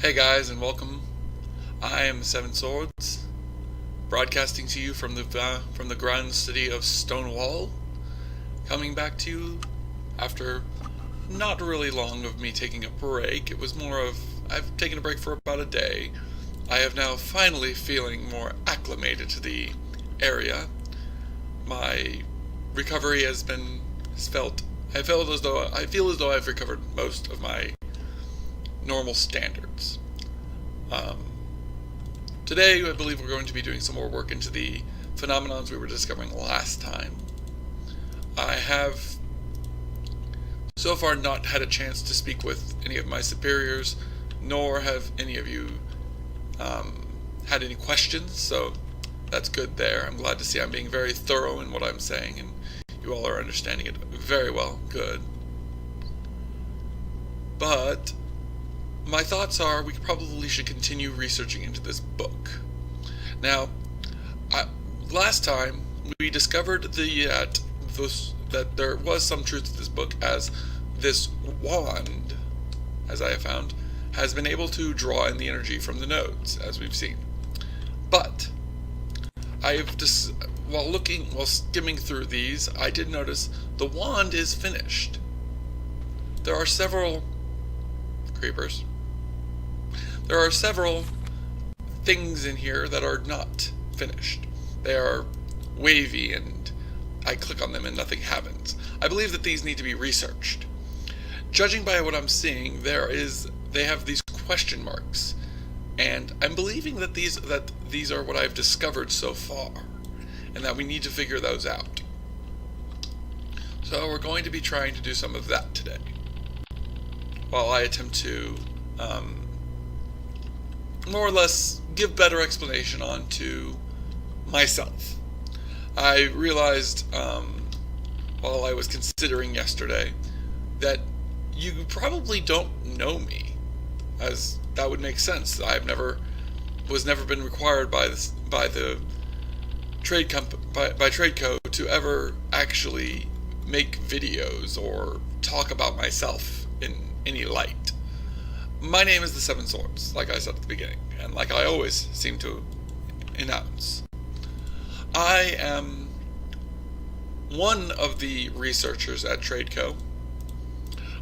Hey guys, and welcome. I am Seven Swords, broadcasting to you from the grand city of Stonewall, coming back to you after not really long of me taking a break. It was more of I've taken a break for about a day. I have now finally feeling more acclimated to the area. My recovery has felt I feel as though I've recovered most of my normal standards. Um, Today, I believe we're going to be doing some more work into the phenomenons we were discovering last time. I have so far not had a chance to speak with any of my superiors, nor have any of you had any questions, so that's good there. I'm glad to see I'm being very thorough in what I'm saying, and you all are understanding it very well. Good. But my thoughts are we probably should continue researching into this book. Now, last time we discovered that there was some truth to this book, as this wand, as I have found, has been able to draw in the energy from the nodes, as we've seen. But while skimming through these, I did notice the wand is finished. There are several creepers. There are several things in here that are not finished. They are wavy and I click on them and nothing happens. I believe that these need to be researched. Judging by what I'm seeing, they have these question marks, and I'm believing that these are what I've discovered so far, and that we need to figure those out. So we're going to be trying to do some of that today, while I attempt to more or less give better explanation on to myself. I realized while I was considering yesterday that you probably don't know me, as that would make sense. Was never been required by the by Tradeco to ever actually make videos or talk about myself in any light. My name is the Seven Swords, like I said at the beginning, and like I always seem to announce. I am one of the researchers at Tradeco.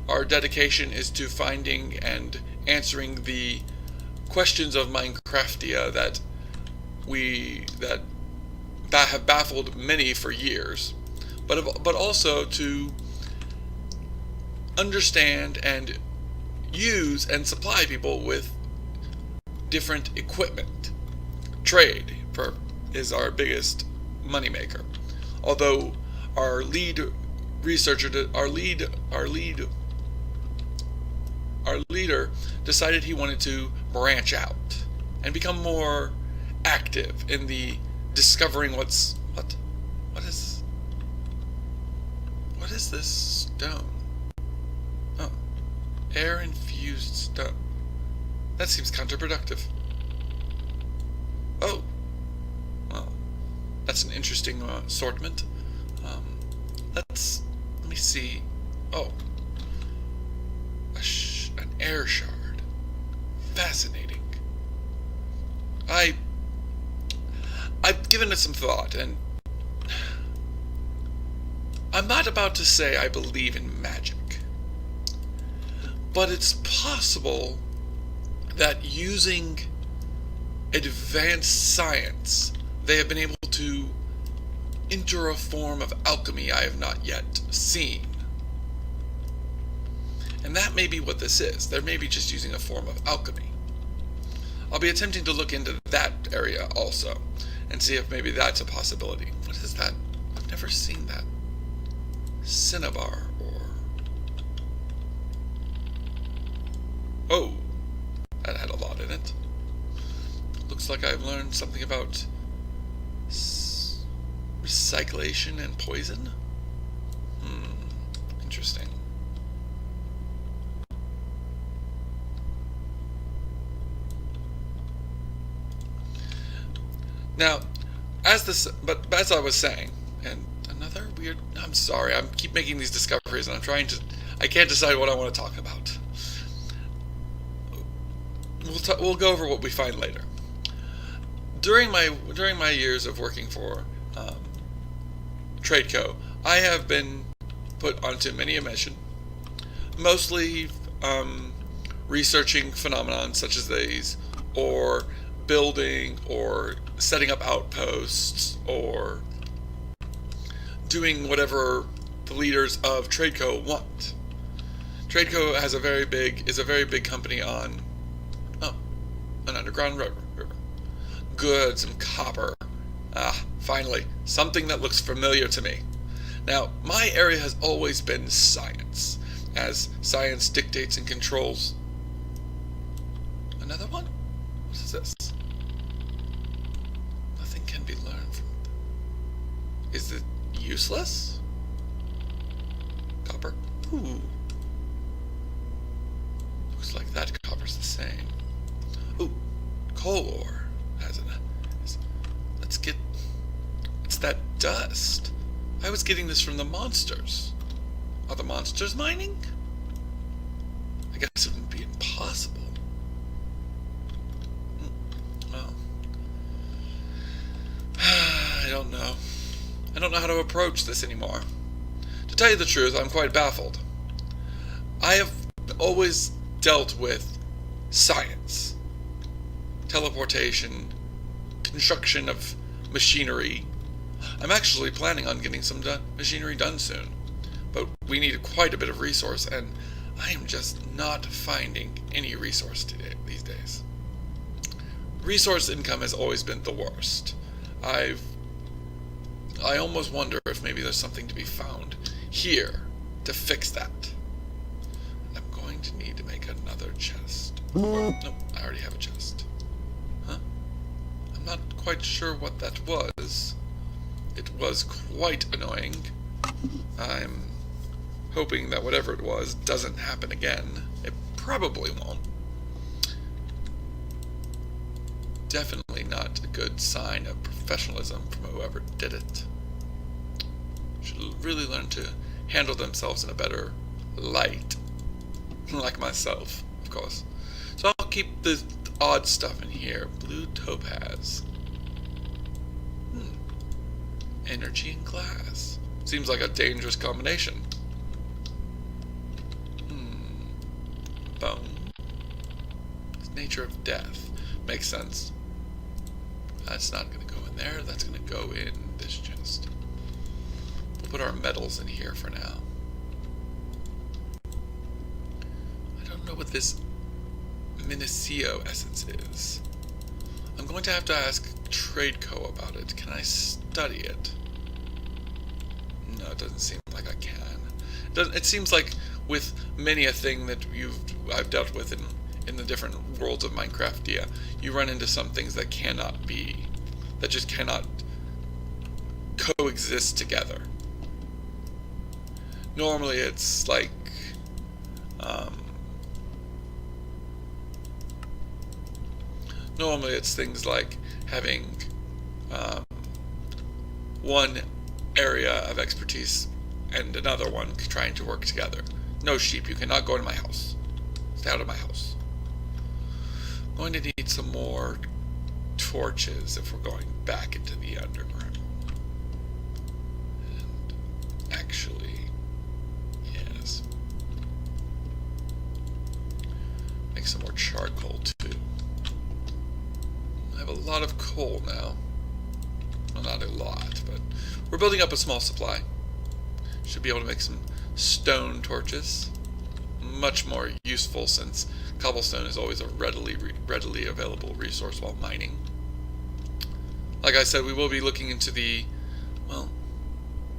Our dedication is to finding and answering the questions of Minecraftia that have baffled many for years, but also to understand and use and supply people with different equipment. Trade is our biggest moneymaker. Although our leader decided he wanted to branch out and become more active in the discovering what is this stone? Oh, air infused stone. That seems counterproductive. Oh, well, that's an interesting assortment. Let me see. Oh, an air shard. Fascinating. I've given it some thought, and I'm not about to say I believe in magic, but it's possible that using advanced science, they have been able to enter a form of alchemy I have not yet seen. And that may be what this is. They may be just using a form of alchemy. I'll be attempting to look into that area also, and see if maybe that's a possibility. What is that? I've never seen that. Cinnabar, or... Oh, that had a lot in it. Looks like I've learned something about recyclation and poison. Interesting. Now, as I was saying, and another weird... I'm sorry, I keep making these discoveries, and I can't decide what I want to talk about. we'll go over what we find later. During my years of working for TradeCo, I have been put onto many a mission, mostly researching phenomenon such as these, or building or setting up outposts, or doing whatever the leaders of TradeCo want. TradeCo is a very big company on an underground river. Good, some copper. Finally, something that looks familiar to me. Now, my area has always been science, as science dictates and controls. Another one? What is this? Nothing can be learned from it. Is it useless? Copper? Ooh. Looks like that copper's the same. Ooh, coal ore has it. It's that dust. I was getting this from the monsters. Are the monsters mining? I guess it wouldn't be impossible. Well, I don't know. I don't know how to approach this anymore. To tell you the truth, I'm quite baffled. I have always dealt with science, teleportation, construction of machinery. I'm actually planning on getting some machinery done soon, but we need quite a bit of resource, and I am just not finding any resource these days. Resource income has always been the worst. I almost wonder if maybe there's something to be found here to fix that. I'm going to need to make another chest. Nope, I already have a chest. Huh? I'm not quite sure what that was. It was quite annoying. I'm hoping that whatever it was doesn't happen again. It probably won't. Definitely not a good sign of professionalism from whoever did it. Should really learn to handle themselves in a better light. Like myself, of course. So I'll keep the odd stuff in here. Blue topaz. Energy and glass. Seems like a dangerous combination. Bone. Nature of death. Makes sense. That's not going to go in there. That's going to go in this chest. We'll put our metals in here for now. I don't know what this Minicio essence is. I'm going to have to ask TradeCo about it. Can I study it? No, it doesn't seem like I can. It seems like with many a thing that I've dealt with in the different worlds of Minecraft, you run into some things that just cannot coexist together. Normally it's like, normally it's things like having one area of expertise and another one trying to work together. No, sheep, you cannot go into my house. Stay out of my house. I'm going to need some more torches if we're going back into the underground. And actually, yes. Make some more charcoal too. I have a lot of coal now. Well, not a lot, but we're building up a small supply. Should be able to make some stone torches. Much more useful since cobblestone is always a readily available resource while mining. Like I said, we will be looking into well,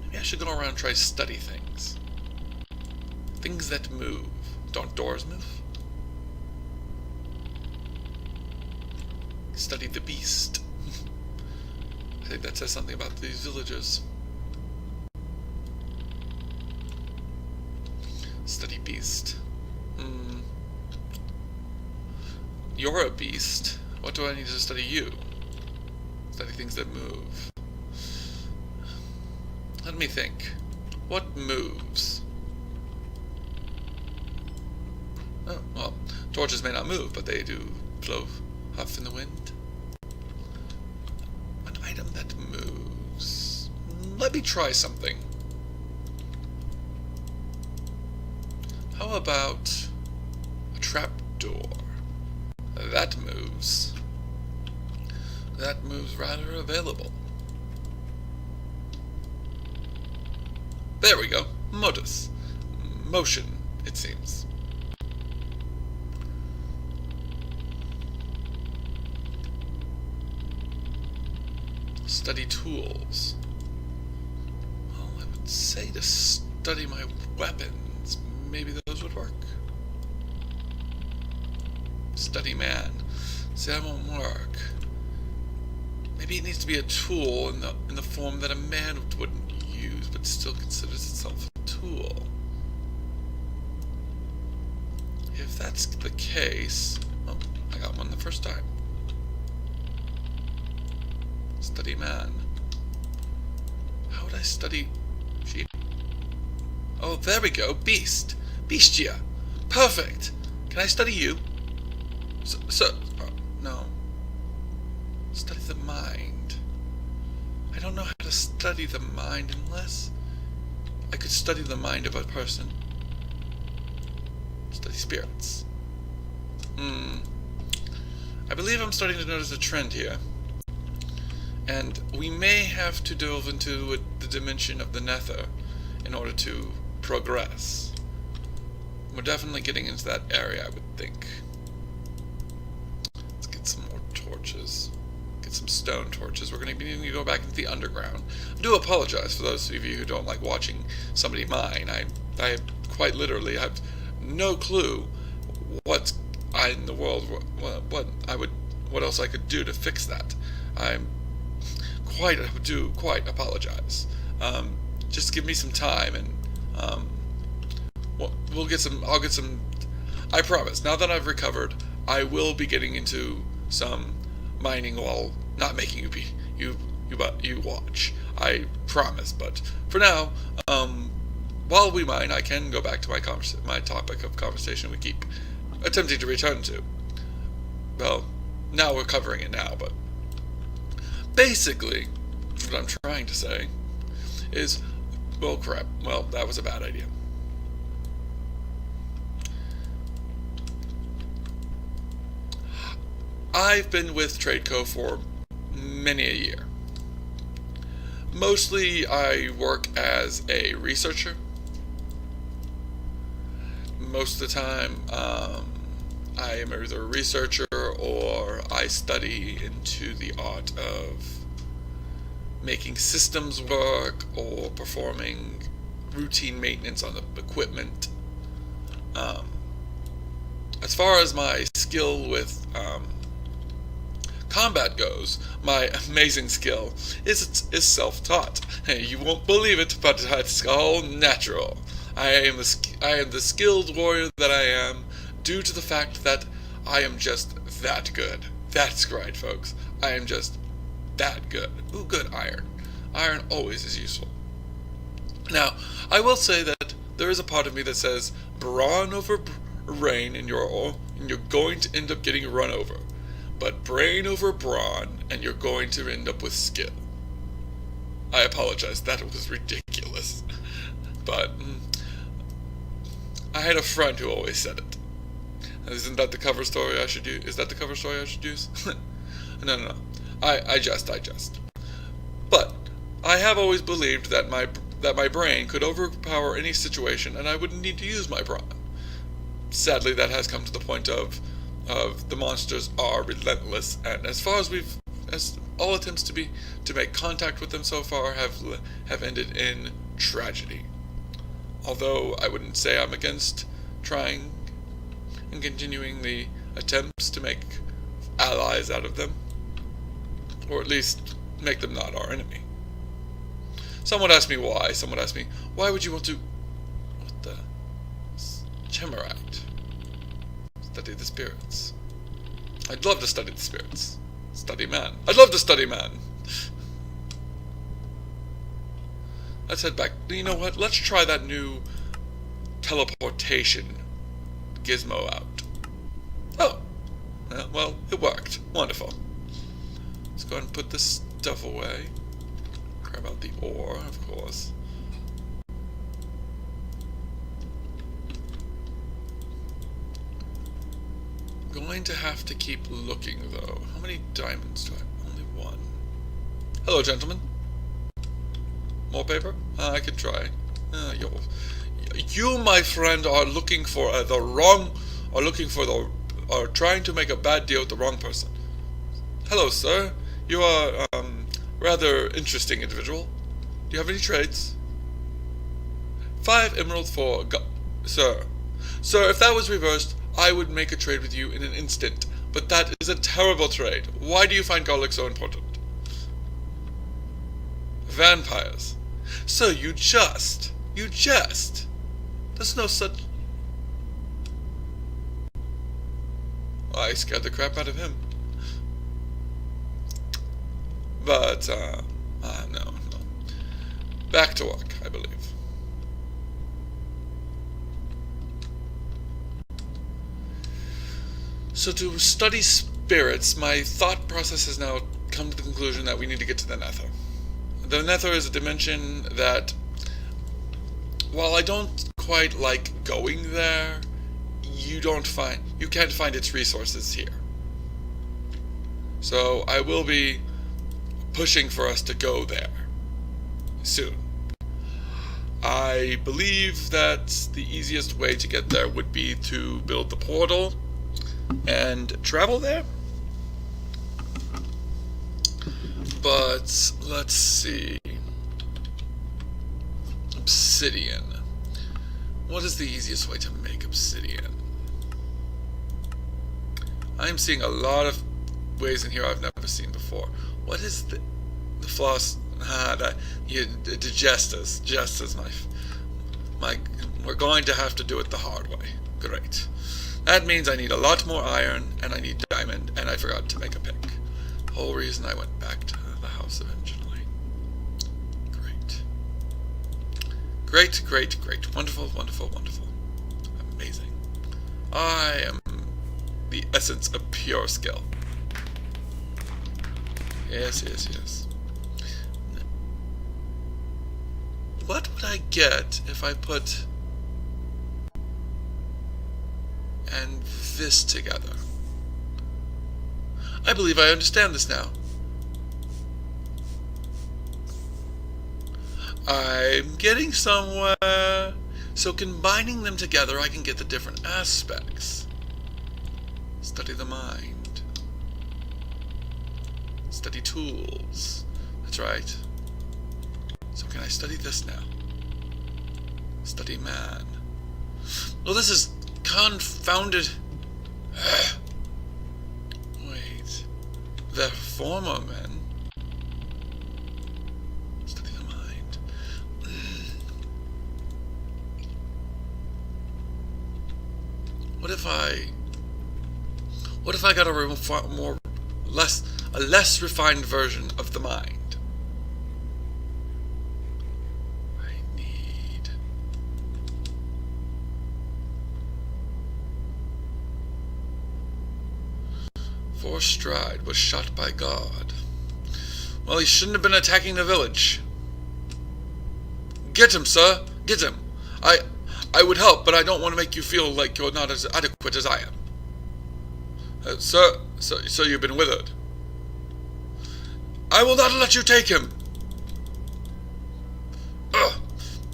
maybe I should go around and try to study things. Things that move. Don't doors move? Study the beast. I think that says something about these villagers. Study beast. You're a beast. What do I need to study you? Study things that move. Let me think. What moves? Oh, well, torches may not move, but they do blow, huff in the wind. An item that moves. Let me try something. How about a trapdoor? That moves. That moves rather available. There we go. Modus. Motion, it seems. Study tools. Well, I would say to study my weapons. Maybe those would work. Study man. See, that won't work. Maybe it needs to be a tool in the form that a man wouldn't use, but still considers itself a tool. If that's the case, oh, I got one the first time. Study man. How would I study sheep? Oh, there we go. Beast. Beastia. Perfect. Can I study you? No. Study the mind. I don't know how to study the mind unless I could study the mind of a person. Study spirits. I believe I'm starting to notice a trend here. And we may have to delve into the dimension of the nether in order to progress. We're definitely getting into that area, I would think. Let's get some more torches. Get some stone torches. We're going to be needing to go back into the underground. I do apologize for those of you who don't like watching somebody mine. I quite literally have no clue what in the world, what else I could do to fix that. I do quite apologize. Just give me some time, and I'll get some. I promise. Now that I've recovered, I will be getting into some mining while not making you watch. I promise. But for now, while we mine, I can go back to my topic of conversation we keep attempting to return to. Well, now we're covering it now, but basically, what I'm trying to say is, well, crap. Well, that was a bad idea. I've been with Tradeco for many a year. Mostly, I work as a researcher. Most of the time, I am either a researcher or I study into the art of making systems work or performing routine maintenance on the equipment. As far as my skill with combat goes, my amazing skill is self-taught. You won't believe it, but it's all natural. I am the skilled warrior that I am due to the fact that I am just that good. That's right, folks. I am just that good. Ooh, good iron. Iron always is useful. Now, I will say that there is a part of me that says brawn over brain, and you're going to end up getting run over. But brain over brawn, and you're going to end up with skill. I apologize, that was ridiculous. But I had a friend who always said it. Isn't that the cover story I should use? Is that the cover story I should use? No. I jest. But I have always believed that my brain could overpower any situation, and I wouldn't need to use my brawn. Sadly, that has come to the point of the monsters are relentless, and as far as all attempts to make contact with them so far have ended in tragedy. Although I wouldn't say I'm against trying and continuing the attempts to make allies out of them, or at least make them not our enemy. Someone asked me why. Someone asked me, why would you want to... What the... Gemerite. Study the spirits. I'd love to study the spirits. Study man. I'd love to study man. Let's head back. You know what? Let's try that new teleportation gizmo out. Oh, Well, it worked. Wonderful. Let's go ahead and put this stuff away. Grab out the ore, of course. Going to have to keep looking, though. How many diamonds do I have? Only one. Hello, gentlemen. More paper? I could try. You, my friend, are looking for the wrong... are trying to make a bad deal with the wrong person. Hello, sir. You are, rather interesting individual. Do you have any trades? 5 emeralds for... Sir. Sir, if that was reversed, I would make a trade with you in an instant. But that is a terrible trade. Why do you find garlic so important? Vampires. Sir, you jest. There's no such... I scared the crap out of him. But, no. Back to work, I believe. So to study spirits, my thought process has now come to the conclusion that we need to get to the Nether. The Nether is a dimension that, while I don't quite like going there, you can't find its resources here. So I will be pushing for us to go there soon. I believe that the easiest way to get there would be to build the portal and travel there. But let's see. Obsidian. What is the easiest way to make obsidian? I'm seeing a lot of ways in here I've never seen before. What is the floss? Jesters. Jesters, my. We're going to have to do it the hard way. Great. That means I need a lot more iron, and I need diamond, and I forgot to make a pick. Whole reason I went back to the house eventually. Great. Wonderful. Amazing. I am the essence of pure skill. Yes. What would I get if I put and this together? I believe I understand this now. I'm getting somewhere. So combining them together, I can get the different aspects. Study the mind. Study tools. That's right. So can I study this now? Study man. Well, this is confounded. Wait. The former men. Study the mind. What if I got a less refined version of the mind? Stride was shot by God. Well, he shouldn't have been attacking the village. Get him, sir. Get him. I would help, but I don't want to make you feel like you're not as adequate as I am. Sir, you've been withered. I will not let you take him.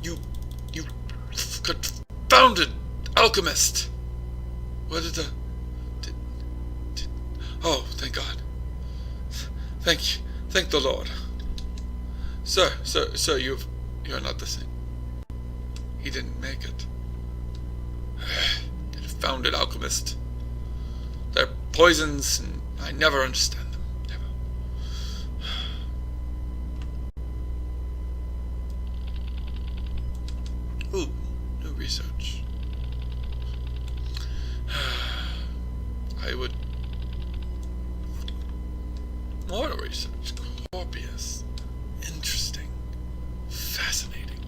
You confounded alchemist. Where did the... Oh, thank God. Thank the Lord. Sir, you're not the same. He didn't make it. Confounded alchemist. They're poisons, and I never understand them. Never. Ooh, new research. I would... More research. Corpius. Interesting. Fascinating.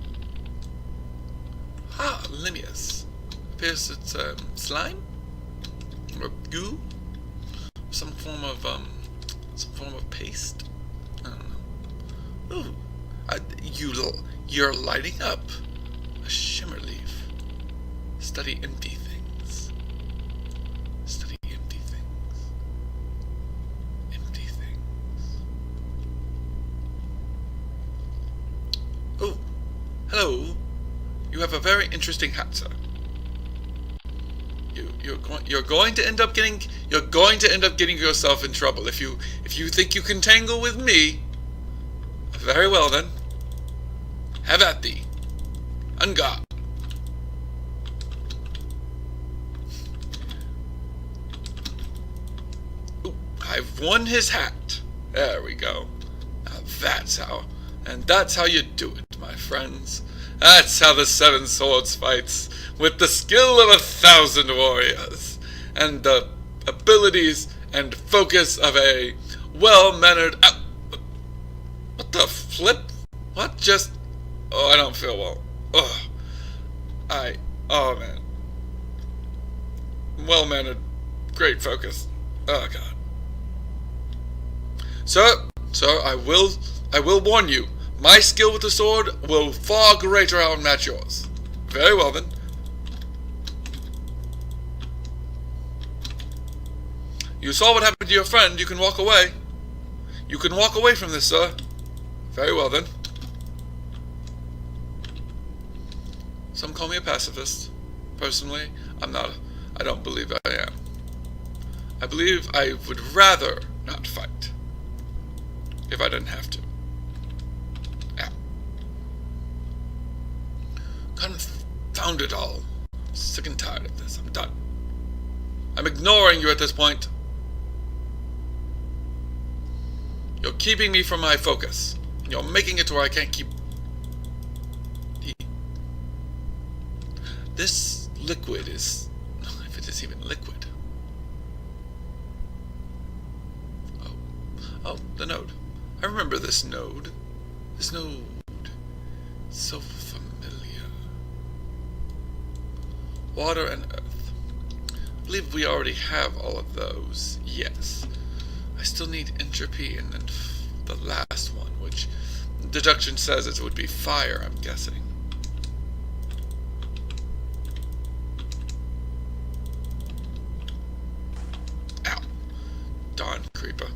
Linnaeus. Appears it's slime? Or goo? some form of paste. I don't know. Ooh, you're lighting up. A shimmer leaf. Study empty things. Study empty things. Empty things. Oh, hello. You have a very interesting hat, sir. You're going to end up getting yourself in trouble if you think you can tangle with me. Very well then. Have at thee. On guard. Ooh, I've won his hat. There we go. Now that's how you do it, my friends. That's how the Seven Swords fights, with the skill of 1,000 warriors, and the abilities and focus of a well-mannered... what the flip? What just... Oh, I don't feel well. Ugh. Oh man. Well-mannered, great focus. Oh god. Sir, I will warn you. My skill with the sword will far greater outmatch yours. Very well then. You saw what happened to your friend. You can walk away. You can walk away from this, sir. Very well then. Some call me a pacifist. Personally, I'm not. I don't believe I am. I believe I would rather not fight if I didn't have to. Confound it all. I'm sick and tired of this. I'm done. I'm ignoring you at this point. You're keeping me from my focus. You're making it to where I can't keep... This liquid is... if it is even liquid. Oh, the node. I remember this node. This node. So familiar. Water and earth. I believe we already have all of those. Yes. I still need entropy and then the last one, which deduction says it would be fire, I'm guessing. Ow. Darn creeper.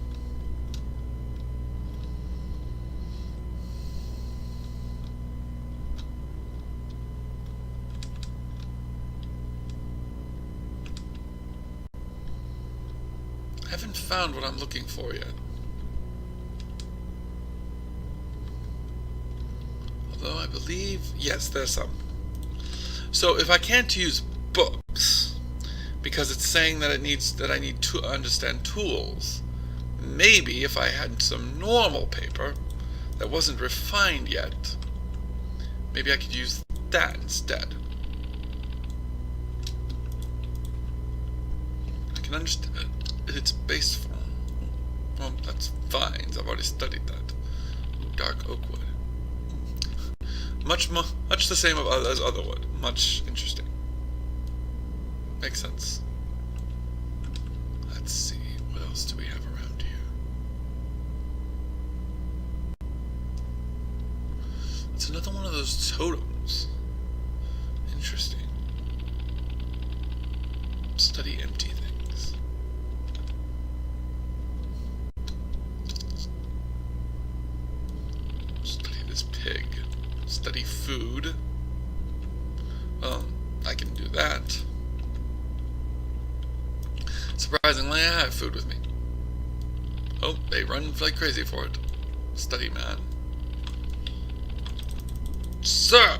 I haven't found what I'm looking for yet. Although I believe, yes, there's some. So if I can't use books because it's saying that I need to understand tools, maybe if I had some normal paper that wasn't refined yet, maybe I could use that instead. I can understand its base form. Well, that's vines. I've already studied that. Dark oak wood. Much the same as other wood. Much interesting. Makes sense. Let's see. What else do we have around here? It's another one of those totems. Interesting. Study empty things. Pig. Study food. Well, I can do that. Surprisingly, I have food with me. Oh, they run like crazy for it. Study man. Sir,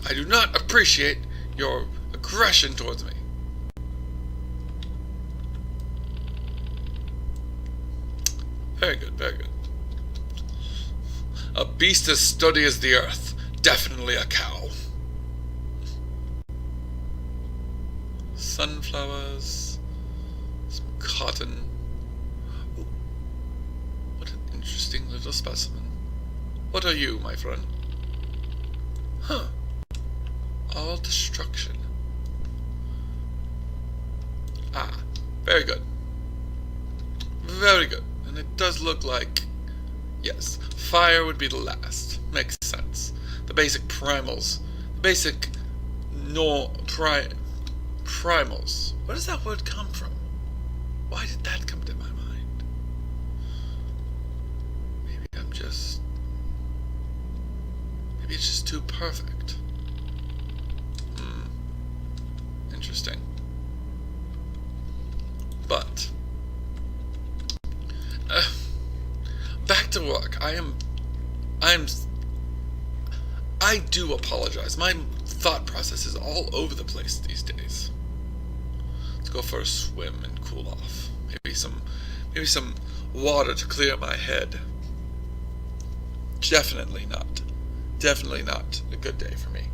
I do not appreciate your aggression towards me. Very good, very good. A beast as sturdy as the earth. Definitely a cow. Sunflowers. Some cotton. Ooh, what an interesting little specimen. What are you, my friend? Huh. All destruction. Ah, very good. Very good. And it does look like, yes, fire would be the last. Makes sense. The basic primals. The basic primals. Where does that word come from? Why did that come to my mind? Maybe it's just too perfect. Interesting. But back to work. I do apologize. My thought process is all over the place these days. Let's go for a swim and cool off. Maybe some water to clear my head. Definitely not a good day for me.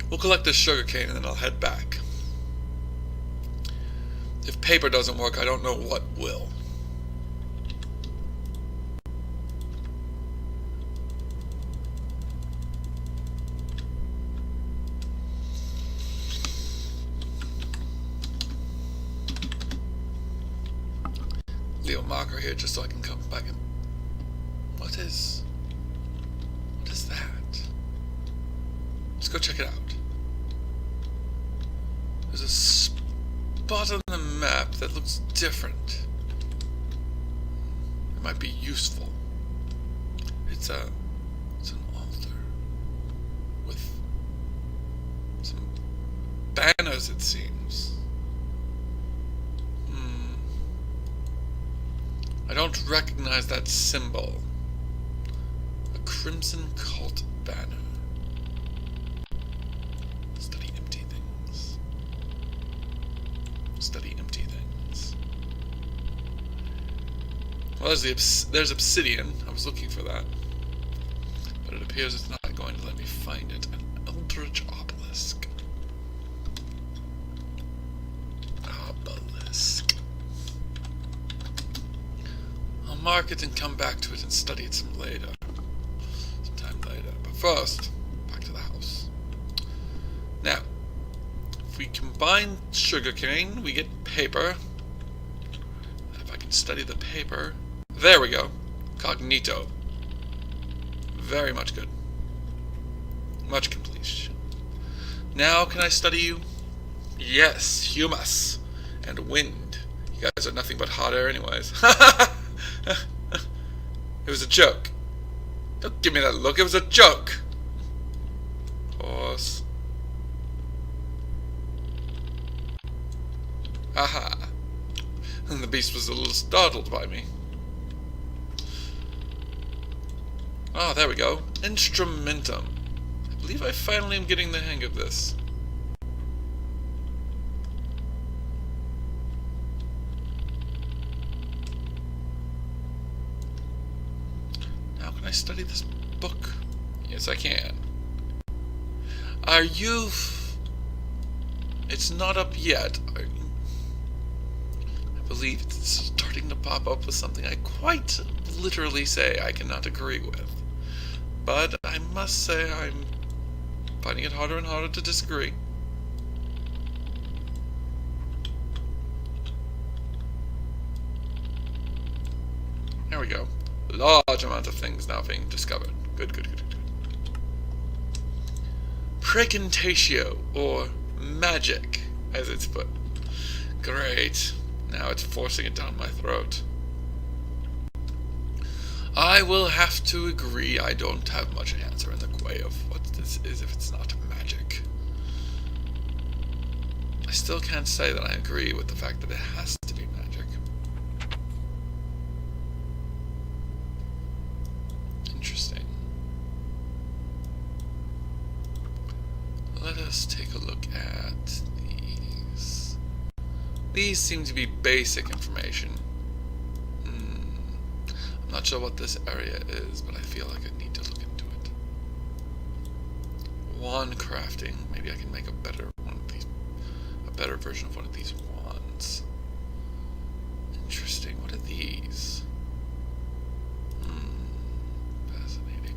We'll collect this sugarcane and then I'll head back. If paper doesn't work, I don't know what will. Leave a marker here just so I can come back and... What is that? Let's go check it out. There's a spot on the map that looks different. It might be useful. It's an altar with some banners, it seems. I don't recognize that symbol. A crimson cult banner. Study empty things. Study empty things. Well, there's obsidian. I was looking for that. But it appears it's not going to let me find it. An eldritch obelisk. Obelisk. I'll mark it and come back to it and study it sometime later. But first, back to the house. Now, if we combine sugarcane, we get paper. If I can study the paper... There we go. Cognito. Very much good. Much completion. Now, can I study you? Yes, humus. And wind. You guys are nothing but hot air anyways. It was a joke. Don't give me that look, it was a joke. Horse. Aha. And the beast was a little startled by me. Ah, there we go. Instrumentum. I believe I finally am getting the hang of this. Now can I study this book? Yes, I can. Are you... It's not up yet. Are you... I believe it's starting to pop up with something I quite literally say I cannot agree with. But I must say I'm finding it harder and harder to disagree. There we go. Large amount of things now being discovered. Good, good, good, good. Precantatio, or magic, as it's put. Great. Now it's forcing it down my throat. I will have to agree I don't have much answer in the way of what this is if it's not magic. I still can't say that I agree with the fact that it has to be magic. Interesting. Let us take a look at these. These seem to be basic information. I'm not sure what this area is, but I feel like I need to look into it. Wand crafting. Maybe I can make a better one of these, a better version of one of these wands. Interesting. What are these? Fascinating.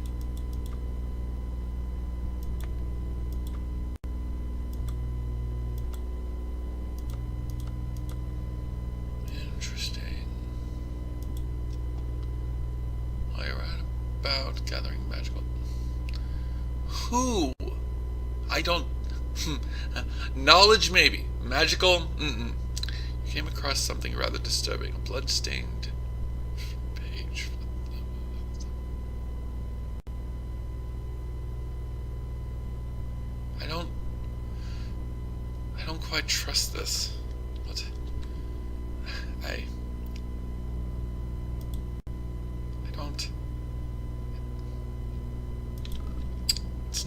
about gathering magical. Who? I don't. Knowledge, maybe. Magical? Mm-mm. You came across something rather disturbing. A blood-stained page. I don't quite trust this. What? I don't. It's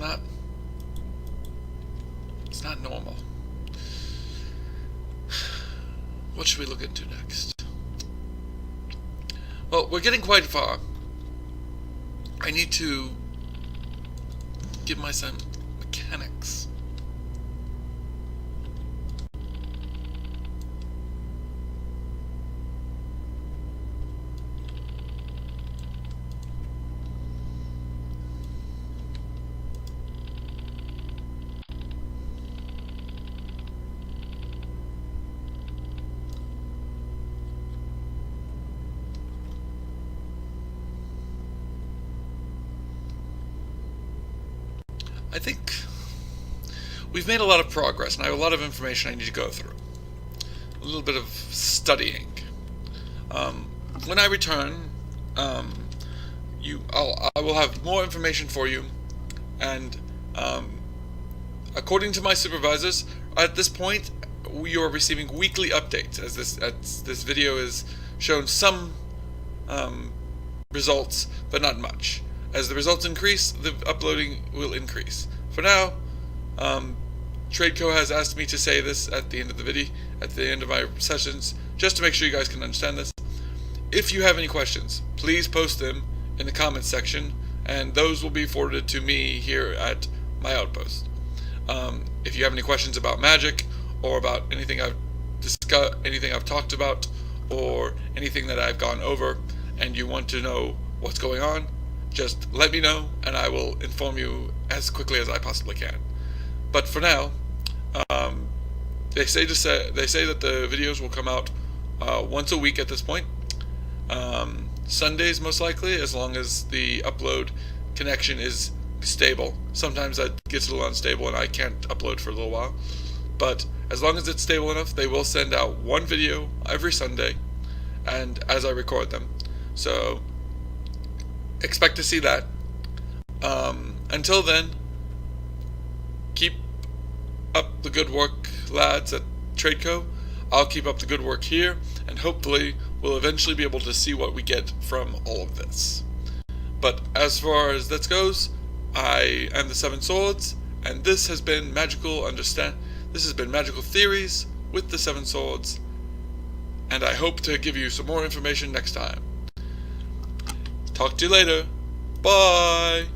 not normal. What should we look into next? Well, we're getting quite far. I need to give my son mechanics. I think we've made a lot of progress, and I have a lot of information I need to go through. A little bit of studying. When I return, I will have more information for you, and according to my supervisors, at this point, we are receiving weekly updates, as this video has shown some results, but not much. As the results increase, the uploading will increase. For now, TradeCo has asked me to say this at the end of the video, at the end of my sessions, just to make sure you guys can understand this. If you have any questions, please post them in the comments section, and those will be forwarded to me here at my outpost. If you have any questions about magic, or about anything I've discussed, anything I've talked about, or anything that I've gone over, and you want to know what's going on, just let me know, and I will inform you as quickly as I possibly can. But for now, they say that the videos will come out once a week at this point. Sundays most likely, as long as the upload connection is stable. Sometimes that gets a little unstable and I can't upload for a little while. But as long as it's stable enough, they will send out one video every Sunday, and as I record them. So expect to see that. Until then, keep up the good work, lads at TradeCo. I'll keep up the good work here, and hopefully we'll eventually be able to see what we get from all of this. But as far as this goes, I am the Seven Swords, and this has been Magical Theories with the Seven Swords, and I hope to give you some more information next time. Talk to you later. Bye!